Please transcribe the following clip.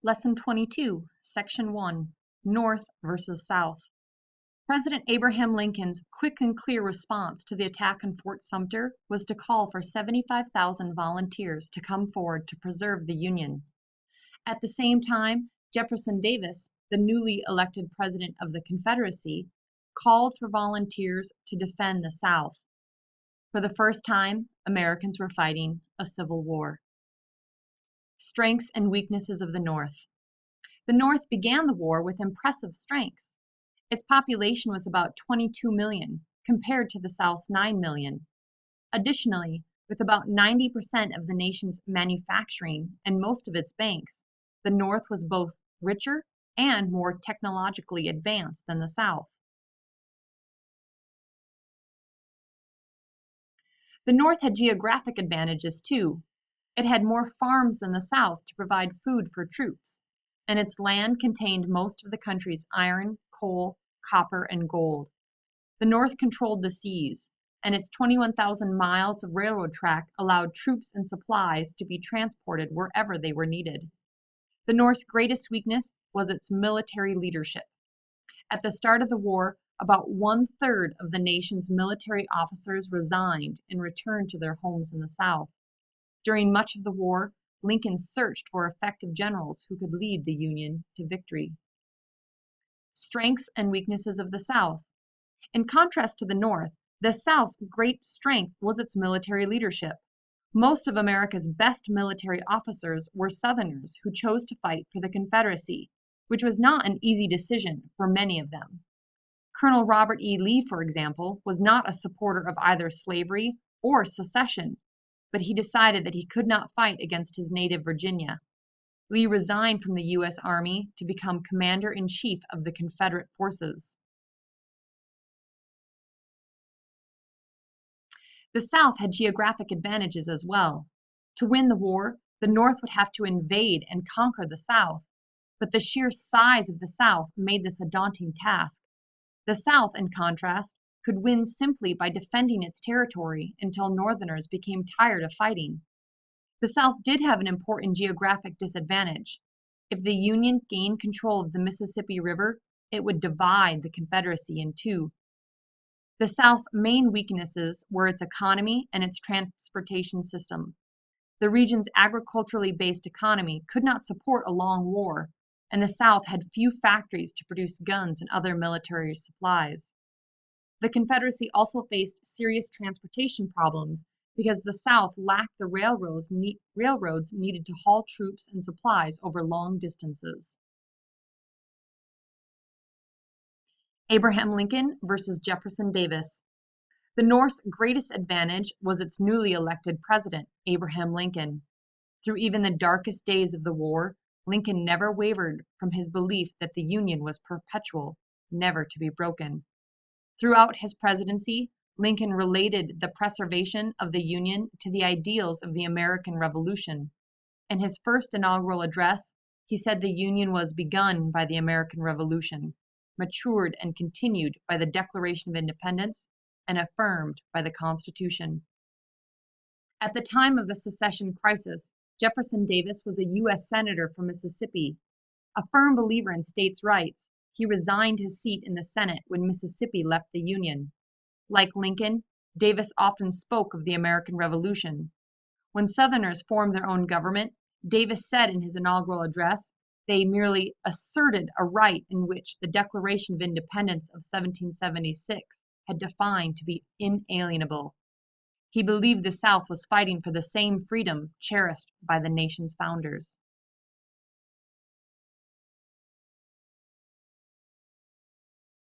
Lesson 22, Section 1, North versus South. President Abraham Lincoln's quick and clear response to the attack on Fort Sumter was to call for 75,000 volunteers to come forward to preserve the Union. At the same time, Jefferson Davis, the newly elected president of the Confederacy, called for volunteers to defend the South. For the first time, Americans were fighting a civil war. Strengths and weaknesses of the North. The North began the war with impressive strengths. Its population was about 22 million, compared to the South's 9 million. Additionally, with about 90% of the nation's manufacturing and most of its banks, the North was both richer and more technologically advanced than the South. The North had geographic advantages too. It had more farms than the South to provide food for troops, and its land contained most of the country's iron, coal, copper, and gold. The North controlled the seas, and its 21,000 miles of railroad track allowed troops and supplies to be transported wherever they were needed. The North's greatest weakness was its military leadership. At the start of the war, about 1/3 of the nation's military officers resigned and returned to their homes in the South. During much of the war, Lincoln searched for effective generals who could lead the Union to victory. Strengths and weaknesses of the South. In contrast to the North, the South's great strength was its military leadership. Most of America's best military officers were Southerners who chose to fight for the Confederacy, which was not an easy decision for many of them. Colonel Robert E. Lee, for example, was not a supporter of either slavery or secession, but he decided that he could not fight against his native Virginia. Lee resigned from the U.S. Army to become Commander-in-Chief of the Confederate forces. The South had geographic advantages as well. To win the war, the North would have to invade and conquer the South, but the sheer size of the South made this a daunting task. The South, in contrast, could win simply by defending its territory until Northerners became tired of fighting. The South did have an important geographic disadvantage. If the Union gained control of the Mississippi River, it would divide the Confederacy in two. The South's main weaknesses were its economy and its transportation system. The region's agriculturally based economy could not support a long war, and the South had few factories to produce guns and other military supplies. The Confederacy also faced serious transportation problems because the South lacked the railroads needed to haul troops and supplies over long distances. Abraham Lincoln versus Jefferson Davis. The North's greatest advantage was its newly elected president, Abraham Lincoln. Through even the darkest days of the war, Lincoln never wavered from his belief that the Union was perpetual, never to be broken. Throughout his presidency, Lincoln related the preservation of the Union to the ideals of the American Revolution. In his first inaugural address, he said the Union was begun by the American Revolution, matured and continued by the Declaration of Independence, and affirmed by the Constitution. At the time of the secession crisis, Jefferson Davis was a U.S. Senator from Mississippi. A firm believer in states' rights, he resigned his seat in the Senate when Mississippi left the Union. Like Lincoln, Davis often spoke of the American Revolution. When Southerners formed their own government, Davis said in his inaugural address, they merely asserted a right in which the Declaration of Independence of 1776 had defined to be inalienable. He believed the South was fighting for the same freedom cherished by the nation's founders.